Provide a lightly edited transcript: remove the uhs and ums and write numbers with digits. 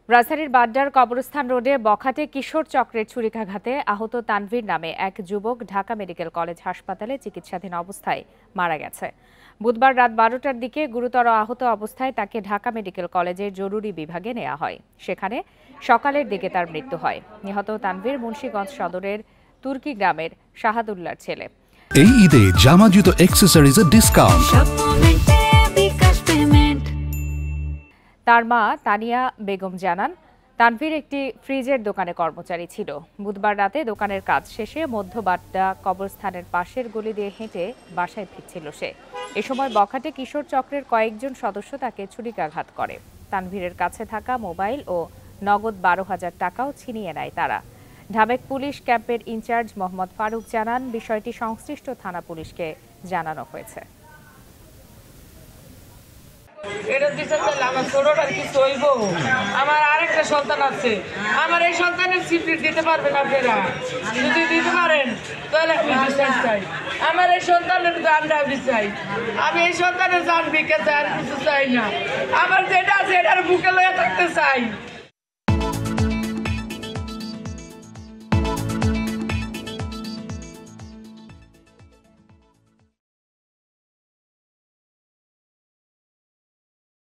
রাজধানীর বাড্ডার কবরস্থান রোডে বখাটে কিশোর চক্রের ছুরিকাঘাতে আহত তানভীর নামে এক যুবক ঢাকা মেডিকেল কলেজ হাসপাতালে চিকিৎসাধীন অবস্থায় মারা গেছে। বুধবার রাত 12টার দিকে গুরুতর আহত অবস্থায় তাকে ঢাকা মেডিকেল কলেজের জরুরি বিভাগে নেওয়া হয়। সেখানে সকালের দিকে তার মৃত্যু হয়। নিহত তানভীর মুন্সিগঞ্জ সদরের তুর্কি গ্রামের শাহাদুল্লাহর ছেলে। এই ঈদে জামা জুতো অ্যাকসেসরিজের ডিসকাউন্ট। তার মা তানিয়া বেগম জানান, তানভীর একটি ফ্রিজের দোকানে কর্মচারী ছিল। বুধবার রাতে দোকানের কাজ শেষে মধ্য বাড্ডা কবরস্থানের পাশের গলি দিয়ে হেঁটে বাসায় ফিরছিল সে। এ সময় বখাটে কিশোর চক্রের কয়েকজন সদস্য তাকে ছুরিকাঘাত করে। তানভীরের কাছে থাকা মোবাইল ও নগদ 12,000 টাকাও ছিনিয়ে নেয় তারা। ঢামেক পুলিশ ক্যাম্পের ইনচার্জ মোহাম্মদ ফারুক জানান, বিষয়টি সংশ্লিষ্ট থানা পুলিশকে জানানো হয়েছে। আমার ছোটটার কিছু হইব, আমার আরেকটা সন্তান আছে, আমার এই সন্তানের সিক্রেট দিতে পারবেন আপনারা? যদি দিতে পারেন তাহলে আমি বিশ্বাস চাই, আমার এই সন্তানের জানটা আমি চাই, আমি এই সন্তানের জান বিকে চাই, আর কিছু চাই না। আমার যেটা আছে এটার বুকে লয়ে থাকতে চাই।